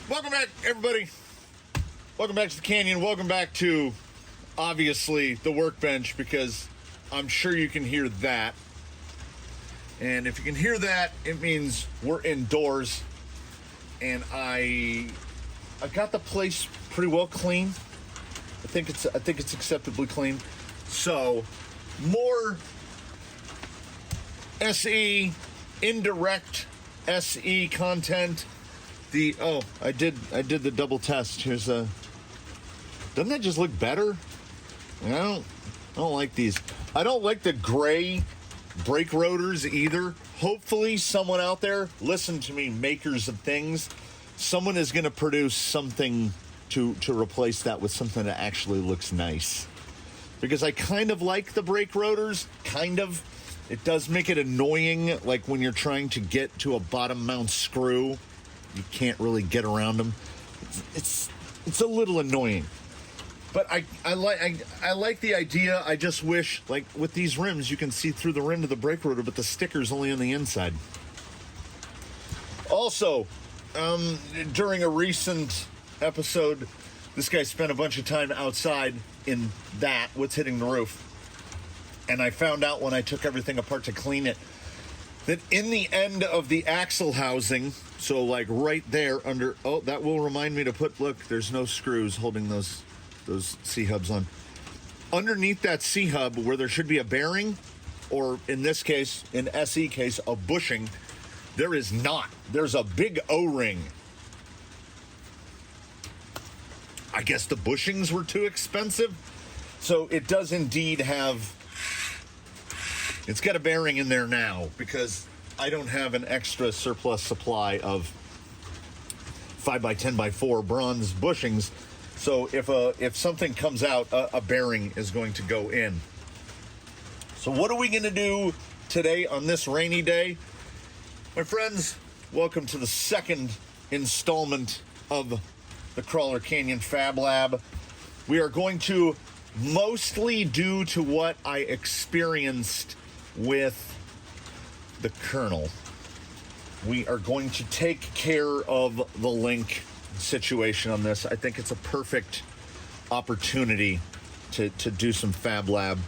Welcome back, everybody. Welcome back to the Canyon. Welcome back to, obviously, the workbench, because I'm sure you can hear that. And if you can hear that, it means we're indoors. And I got the place pretty well clean. I think it's acceptably clean. So, more SE, indirect SE content. I did the double test. Here's doesn't that just look better? I don't like these. I don't like the gray brake rotors either. Hopefully someone out there, listen to me, makers of things, someone is going to produce something to replace that with something that actually looks nice. Because I kind of like the brake rotors, kind of. It does make it annoying, like when you're trying to get to a bottom mount screw. You can't really get around them. It's a little annoying. But I like the idea. I just wish, like with these rims, you can see through the rim to the brake rotor, but the sticker's only on the inside. Also, during a recent episode, this guy spent a bunch of time outside in what's hitting the roof. And I found out when I took everything apart to clean it, that in the end of the axle housing, so like right there under, that will remind me to put, look, there's no screws holding those C-hubs on. Underneath that C-hub where there should be a bearing, or in this case, in SE case, a bushing, there is not. There's a big O-ring. I guess the bushings were too expensive. So it does indeed have, it's got a bearing in there now because I don't have an extra surplus supply of 5x10x4 bronze bushings. So if something comes out, a bearing is going to go in. So what are we going to do today on this rainy day? My friends, welcome to the second installment of the Crawler Canyon Fab Lab. We are going to, mostly due to what I experienced with the kernel, we are going to take care of the link situation on this. I think it's a perfect opportunity to do some Fab Lab.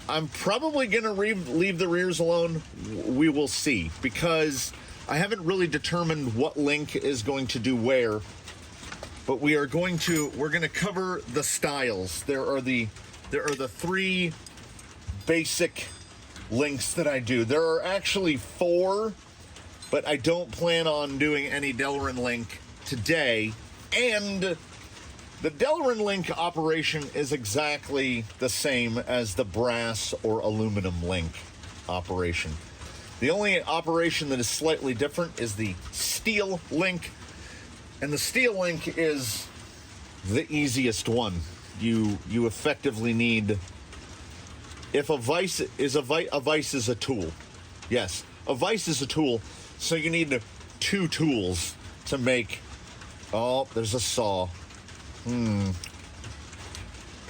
I'm probably going to leave the rears alone. We will see, because I haven't really determined what link is going to do where, but we're going to cover the styles. There are the three basic links that I do. There are actually 4, but I don't plan on doing any Delrin link today. And the Delrin link operation is exactly the same as the brass or aluminum link operation. The only operation that is slightly different is the steel link. And the steel link is the easiest one. You effectively need, if a vise is a vise is a tool. Yes, a vise is a tool. So you need 2 tools to make. Oh, there's a saw. You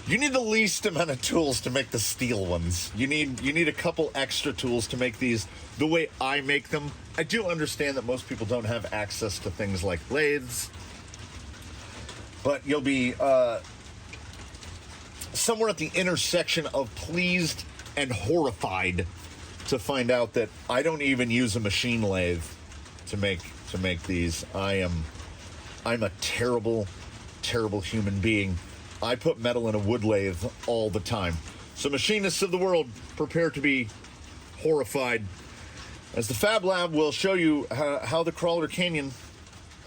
need the least amount of tools to make the steel ones. You need a couple extra tools to make these the way I make them. I do understand that most people don't have access to things like lathes, but you'll be somewhere at the intersection of pleased and horrified to find out that I don't even use a machine lathe to make these. I'm a terrible human being. I put metal in a wood lathe all the time. So machinists of the world, prepare to be horrified, as the Fab Lab will show you how the Crawler Canyon,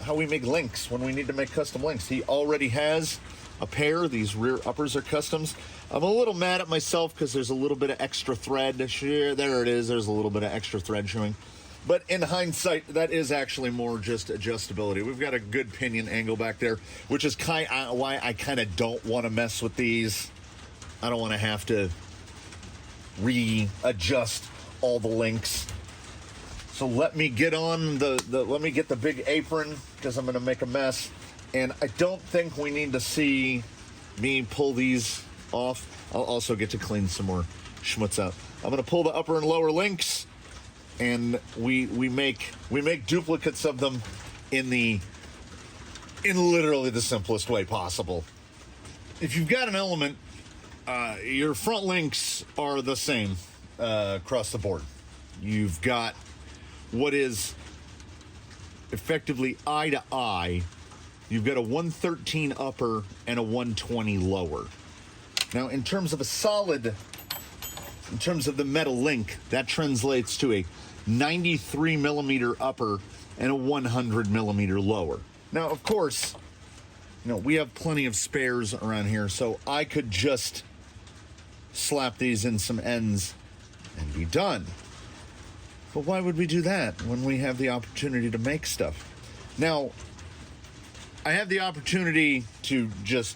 how we make links when we need to make custom links. He already has a pair. These rear uppers are customs. I'm a little mad at myself because there's a little bit of extra thread. There it is. There's a little bit of extra thread showing. But in hindsight, that is actually more just adjustability. We've got a good pinion angle back there, which is why I kind of don't want to mess with these. I don't want to have to readjust all the links. So let me get on let me get the big apron, because I'm going to make a mess. And I don't think we need to see me pull these off. I'll also get to clean some more schmutz out. I'm going to pull the upper and lower links, and we make duplicates of them in the in literally the simplest way possible. If you've got an element, your front links are the same across the board. You've got what is effectively eye to eye. You've got a 113 upper and a 120 lower. Now, in terms of a solid, in terms of the metal link, that translates to a 93 millimeter upper and a 100 millimeter lower. Now, of course, you know, we have plenty of spares around here, so I could just slap these in some ends and be done. But why would we do that when we have the opportunity to make stuff? Now, I have the opportunity to just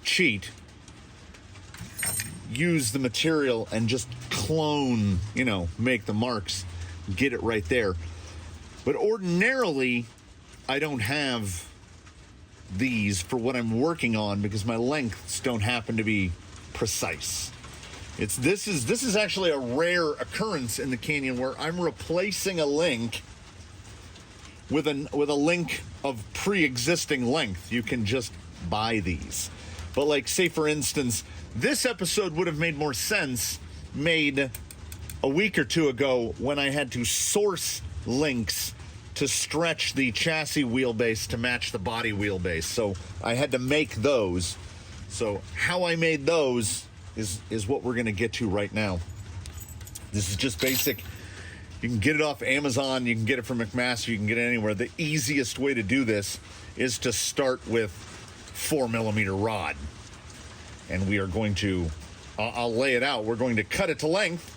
cheat, use the material, and just clone, you know, make the marks, get it right there. But ordinarily, I don't have these for what I'm working on because my lengths don't happen to be precise. This is actually a rare occurrence in the Canyon where I'm replacing a link with a link of pre-existing length. You can just buy these. But like, say for instance, this episode would have made more sense made a week or two ago when I had to source links to stretch the chassis wheelbase to match the body wheelbase. So I had to make those. So how I made those is what we're going to get to right now. This is just basic. You can get it off Amazon. You can get it from McMaster. You can get it anywhere. The easiest way to do this is to start with 4 millimeter rod. And we are going to, I'll lay it out. We're going to cut it to length.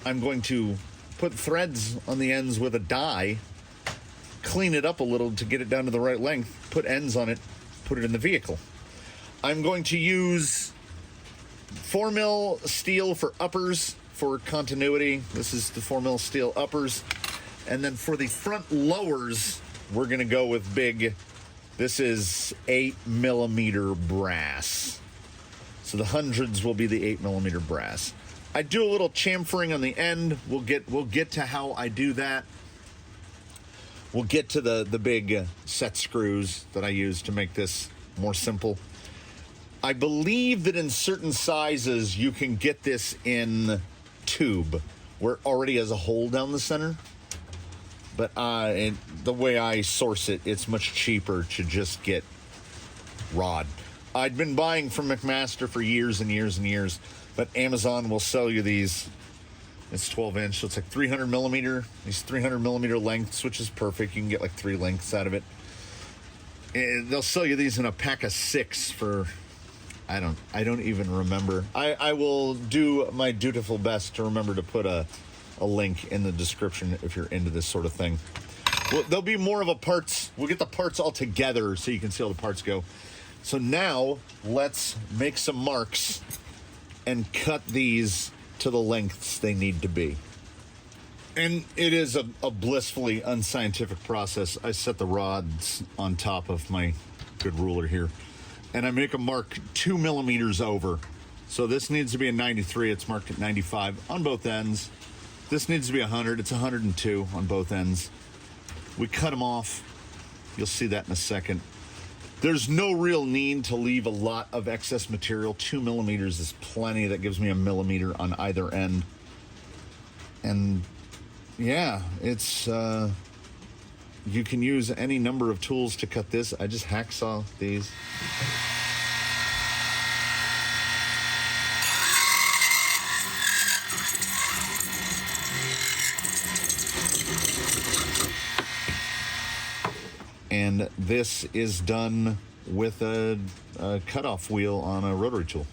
I'm going to put threads on the ends with a die, clean it up a little to get it down to the right length, put ends on it, put it in the vehicle. I'm going to use 4 mil steel for uppers for continuity. This is the 4 mil steel uppers. And then for the front lowers, we're going to go with big, this is 8 millimeter brass. So the hundreds will be the 8 millimeter brass. I do a little chamfering on the end. We'll get to how I do that. We'll get to the big set screws that I use to make this more simple. I believe that in certain sizes you can get this in tube where it already has a hole down the center. But the way I source it, it's much cheaper to just get rod. I'd been buying from McMaster for years and years and years, but Amazon will sell you these. It's 12 inch, so it's like 300 millimeter. These 300 millimeter lengths, which is perfect. You can get like 3 lengths out of it. And they'll sell you these in a pack of 6 for, I don't even remember. I will do my dutiful best to remember to put a link in the description if you're into this sort of thing. Well, there'll be more of a parts. We'll get the parts all together so you can see how the parts go. So now let's make some marks and cut these to the lengths they need to be. And it is a blissfully unscientific process. I set the rods on top of my good ruler here, and I make a mark 2 millimeters over. So this needs to be a 93. It's marked at 95 on both ends. This needs to be 100. It's 102 on both ends. We cut them off. You'll see that in a second. There's no real need to leave a lot of excess material. 2 millimeters is plenty. That gives me a millimeter on either end. And yeah, it's you can use any number of tools to cut this. I just hacksaw these. And this is done with a cutoff wheel on a rotary tool.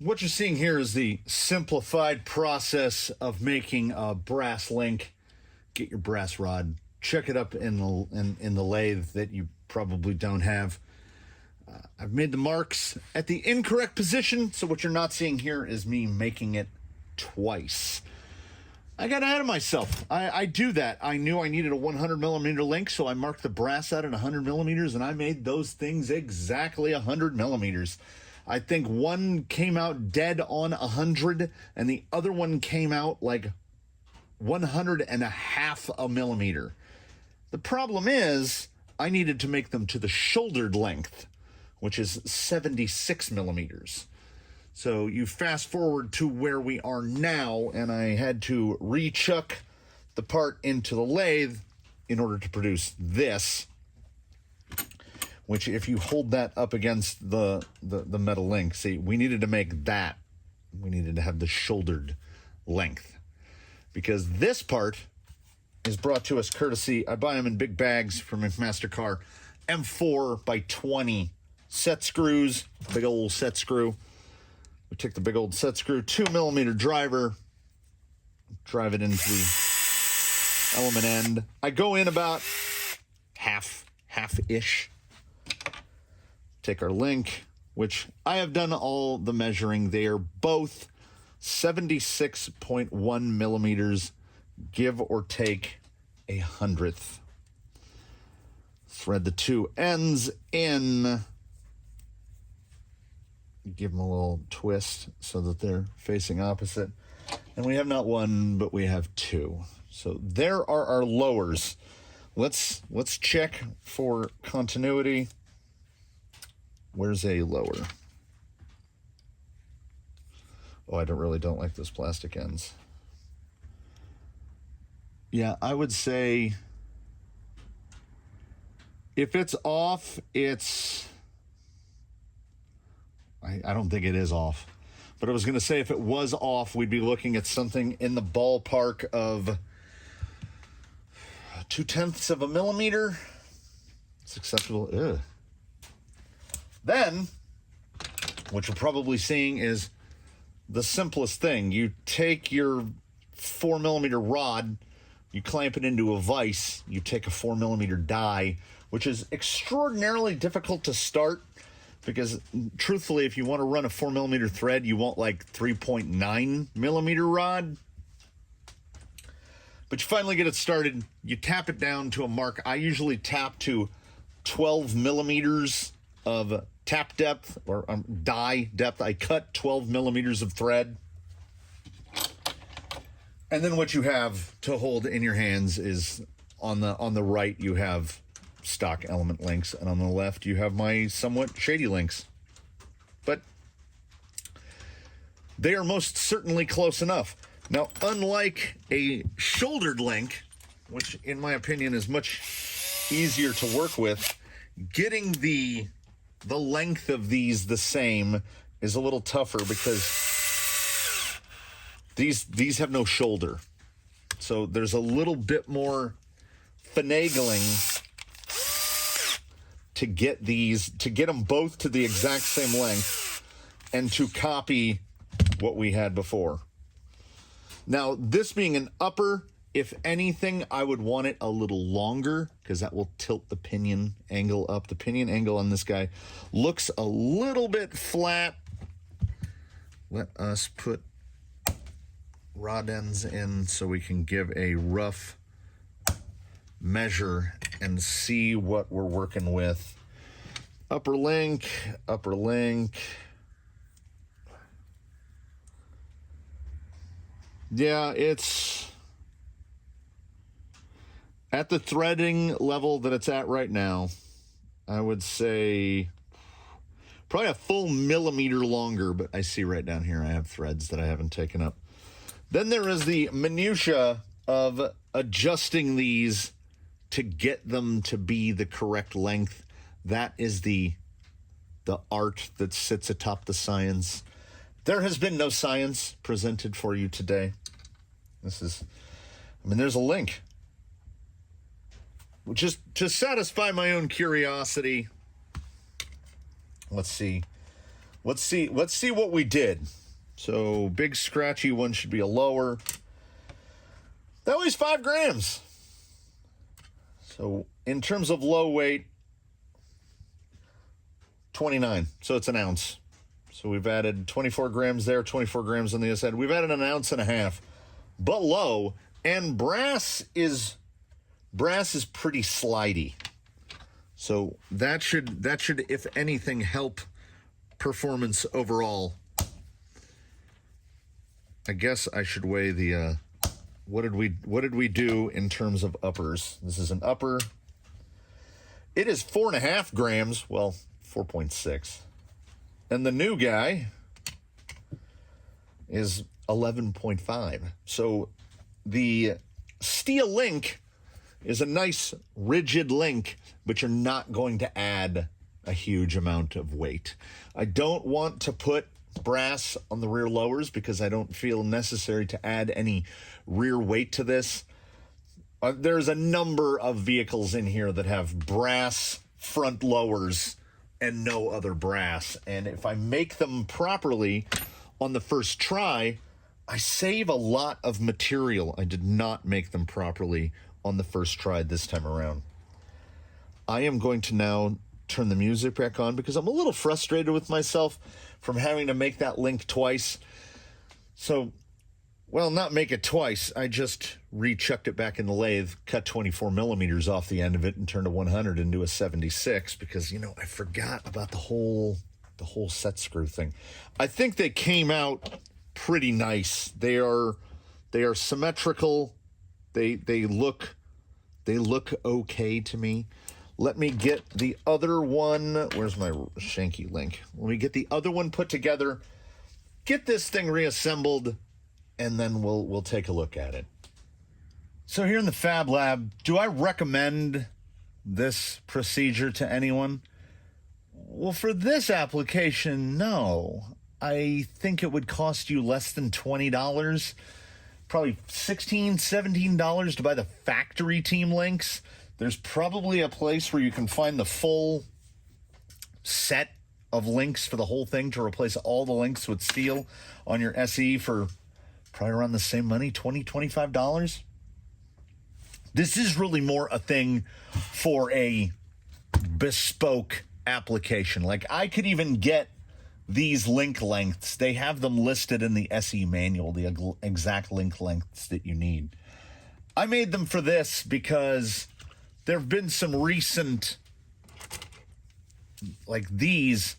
What you're seeing here is the simplified process of making a brass link. Get your brass rod, check it up in the lathe that you probably don't have. I've made the marks at the incorrect position, so what you're not seeing here is me making it twice. I got ahead of myself. I do that. I knew I needed a 100 millimeter link, so I marked the brass out at 100 millimeters, and I made those things exactly 100 millimeters. I think one came out dead on 100, and the other one came out like 100.5 a millimeter. The problem is I needed to make them to the shouldered length, which is 76 millimeters. So you fast forward to where we are now, and I had to rechuck the part into the lathe in order to produce this, which if you hold that up against the metal link, see, we needed to make that. We needed to have the shouldered length, because this part is brought to us courtesy, I buy them in big bags from McMaster-Carr, M4 by 20 set screws, big old set screw. We take the big old set screw, 2 millimeter driver, drive it into the element end. I go in about half-ish. Take our link, which I have done all the measuring. They are both 76.1 millimeters, give or take a hundredth. Thread the two ends in. Give them a little twist so that they're facing opposite. And we have not one, but we have two. So there are our lowers. Let's check for continuity. Where's a lower? Oh, I really don't like those plastic ends. Yeah, I would say if it's off, it's... I don't think it is off. But I was going to say if it was off, we'd be looking at something in the ballpark of 0.2 of a millimeter. It's acceptable. Ugh. Then, what you're probably seeing is the simplest thing. You take your 4 millimeter rod, you clamp it into a vise, you take a 4 millimeter die, which is extraordinarily difficult to start. Because truthfully, if you want to run a 4 millimeter thread, you want like 3.9 millimeter rod. But you finally get it started. You tap it down to a mark. I usually tap to 12 millimeters of tap depth or die depth. I cut 12 millimeters of thread. And then what you have to hold in your hands is on the right, you have stock element links, and on the left you have my somewhat shady links, but they are most certainly close enough. Now, unlike a shouldered link, which in my opinion is much easier to work with, getting the length of these the same is a little tougher because these have no shoulder, so there's a little bit more finagling to get them both to the exact same length and to copy what we had before. Now, this being an upper, if anything, I would want it a little longer because that will tilt the pinion angle up. The pinion angle on this guy looks a little bit flat. Let us put rod ends in so we can give a rough measure and see what we're working with. Upper link. Yeah, it's at the threading level that it's at right now. I would say probably a full millimeter longer, but I see right down here I have threads that I haven't taken up. Then there is the minutia of adjusting these to get them to be the correct length. That is the art that sits atop the science. There has been no science presented for you today. There's a link. Just to satisfy my own curiosity. Let's see what we did. So big scratchy one should be a lower. That weighs 5 grams. So in terms of low weight, 29. So it's an ounce. So we've added 24 grams there, 24 grams on the other side. We've added an ounce and a half. but low, and brass is pretty slidey. So that should, if anything, help performance overall. I guess I should weigh the, what did we do in terms of uppers? This is an upper. It is 4.5 grams, well, 4.6. And the new guy is 11.5. So the steel link is a nice rigid link, but you're not going to add a huge amount of weight. I don't want to put brass on the rear lowers because I don't feel necessary to add any rear weight to this. There's a number of vehicles in here that have brass front lowers and no other brass. And if I make them properly on the first try, I save a lot of material. I did not make them properly on the first try this time around. I am going to now turn the music back on because I'm a little frustrated with myself from having to make that link twice. So, well, not make it twice. I just re-chucked it back in the lathe, cut 24 millimeters off the end of it, and turned a 100 into a 76 because, you know, I forgot about the whole set screw thing. I think they came out pretty nice. They are symmetrical. They look okay to me. Let me get the other one. Where's my Shanky link? Let me get the other one put together, get this thing reassembled, and then we'll take a look at it. So here in the Fab Lab, do I recommend this procedure to anyone? Well, for this application, no. I think it would cost you less than $20, probably $16, $17 to buy the factory team links. There's probably a place where you can find the full set of links for the whole thing to replace all the links with steel on your SE for probably around the same money, $20, $25. This is really more a thing for a bespoke application. Like, I could even get these link lengths. They have them listed in the SE manual, the exact link lengths that you need. I made them for this because there have been some recent, like these,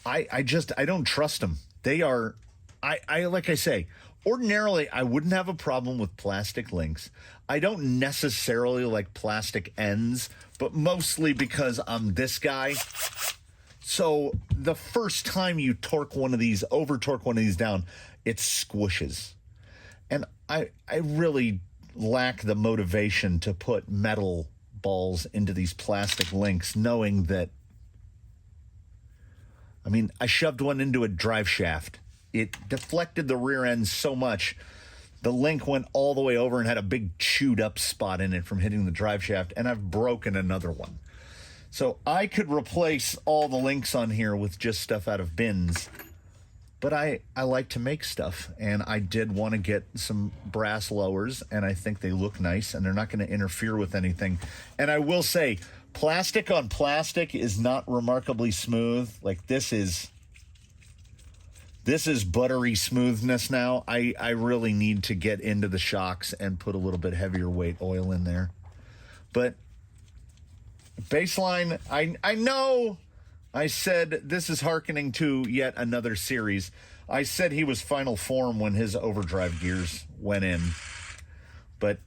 I don't trust them. They are, like I say, ordinarily I wouldn't have a problem with plastic links. I don't necessarily like plastic ends, but mostly because I'm this guy. So the first time you torque one of these, over torque one of these down, it squishes. And I really lack the motivation to put metal balls into these plastic links, knowing that, I mean, I shoved one into a drive shaft. It deflected the rear end so much, the link went all the way over and had a big chewed up spot in it from hitting the drive shaft, and I've broken another one. So I could replace all the links on here with just stuff out of bins, but I like to make stuff, and I did want to get some brass lowers, and I think they look nice, and they're not going to interfere with anything. And I will say, plastic on plastic is not remarkably smooth. Like, this is buttery smoothness now. I really need to get into the shocks and put a little bit heavier weight oil in there. But baseline, I know I said this is hearkening to yet another series. I said he was final form when his overdrive gears went in. But,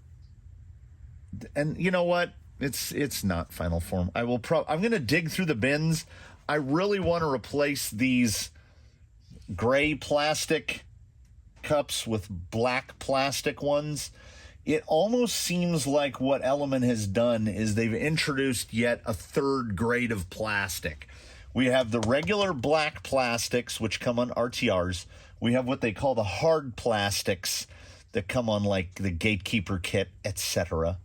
and you know what? It's not final form. I'm going to dig through the bins. I really want to replace these gray plastic cups with black plastic ones. It almost seems like what Element has done is they've introduced yet a third grade of plastic. We have the regular black plastics, which come on RTRs. We have what they call the hard plastics that come on, like, the Gatekeeper kit, etc.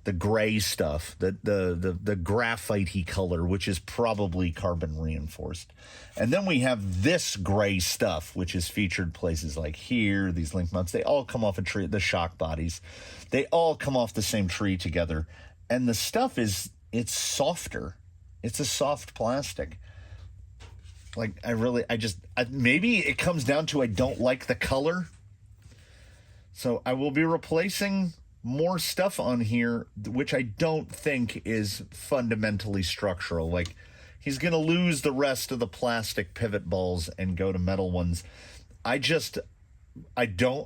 The gray stuff, the graphite-y color, which is probably carbon reinforced. And then we have this gray stuff, which is featured places like here, these link mounts. They all come off a tree, the shock bodies. They all come off the same tree together. And the stuff it's softer. It's a soft plastic. Like, maybe it comes down to I don't like the color. So I will be replacing more stuff on here, which I don't think is fundamentally structural. Like, he's going to lose the rest of the plastic pivot balls and go to metal ones. I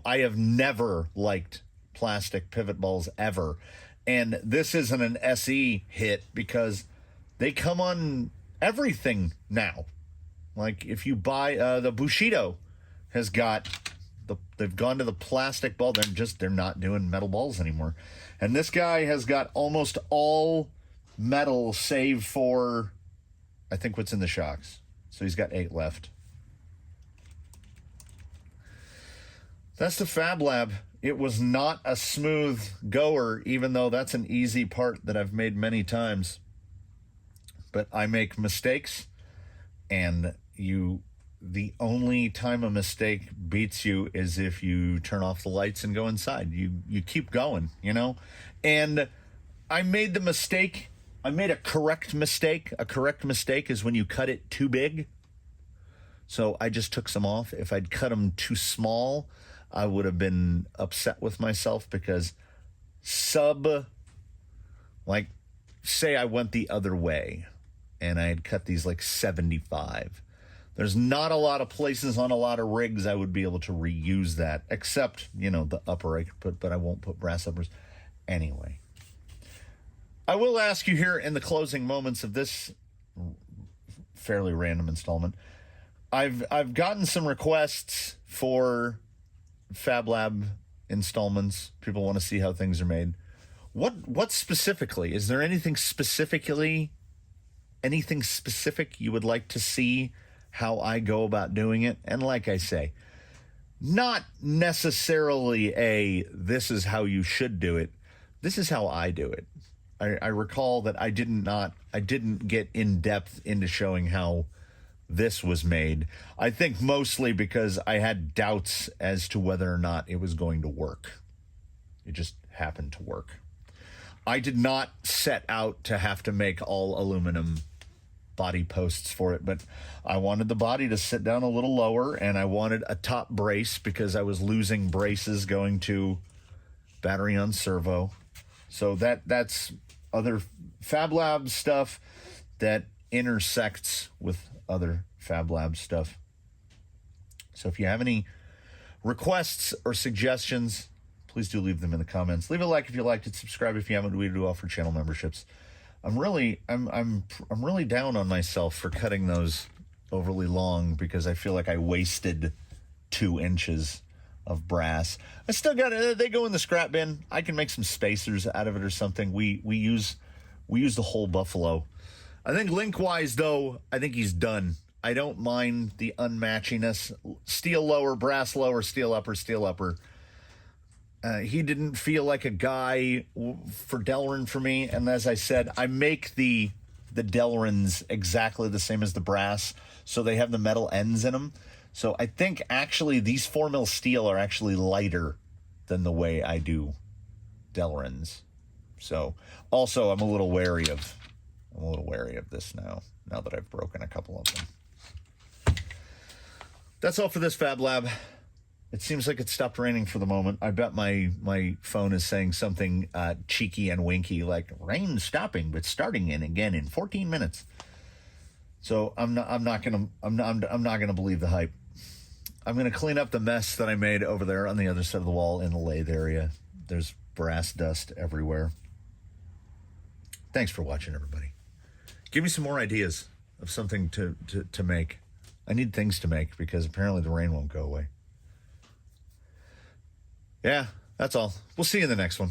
have never liked plastic pivot balls ever. And this isn't an SE hit because they come on everything now. Like, if you buy the Bushido has got they've gone to the plastic ball. They're not doing metal balls anymore. And this guy has got almost all metal save for, I think, what's in the shocks. So he's got 8 left. That's the Fab Lab. It was not a smooth goer, even though that's an easy part that I've made many times. But I make mistakes, and the only time a mistake beats you is if you turn off the lights and go inside. You keep going, you know? And I made the mistake. I made a correct mistake. A correct mistake is when you cut it too big. So I just took some off. If I'd cut them too small, I would have been upset with myself because like, say I went the other way and I had cut these like 75. There's not a lot of places on a lot of rigs I would be able to reuse that, except, you know, the upper I could put, but I won't put brass uppers. Anyway, I will ask you here in the closing moments of this fairly random installment. I've gotten some requests for Fab Lab installments. People want to see how things are made. What specifically? Is there anything specific you would like to see how I go about doing it? And like I say, not necessarily this is how you should do it. This is how I do it. I recall that I didn't get in depth into showing how this was made. I think mostly because I had doubts as to whether or not it was going to work. It just happened to work. I did not set out to have to make all aluminum body posts for it, but I wanted the body to sit down a little lower, and I wanted a top brace because I was losing braces going to battery on servo. So that's other Fab Lab stuff that intersects with other Fab Lab stuff. So if you have any requests or suggestions, please do leave them in the comments. Leave a like if you liked it. Subscribe if you haven't. We do offer channel memberships. I'm really down on myself for cutting those overly long because I feel like I wasted 2 inches of brass. I still got it. They go in the scrap bin. I can make some spacers out of it or something. We use the whole buffalo. I think link-wise, though, I think he's done. I don't mind the unmatchiness. Steel lower, brass lower, steel upper, steel upper. He didn't feel like a guy for Delrin for me. And as I said, I make the Delrins exactly the same as the brass, so they have the metal ends in them. So I think actually these 4mm steel are actually lighter than the way I do Delrins. So also I'm a little wary of this now that I've broken a couple of them. That's all for this Fab Lab. It seems like it stopped raining for the moment. I bet my phone is saying something cheeky and winky like rain stopping but starting again in 14 minutes. So I'm not gonna believe the hype. I'm gonna clean up the mess that I made over there on the other side of the wall in the lathe area. There's brass dust everywhere. Thanks for watching, everybody. Give me some more ideas of something to make. I need things to make because apparently the rain won't go away. Yeah, that's all. We'll see you in the next one.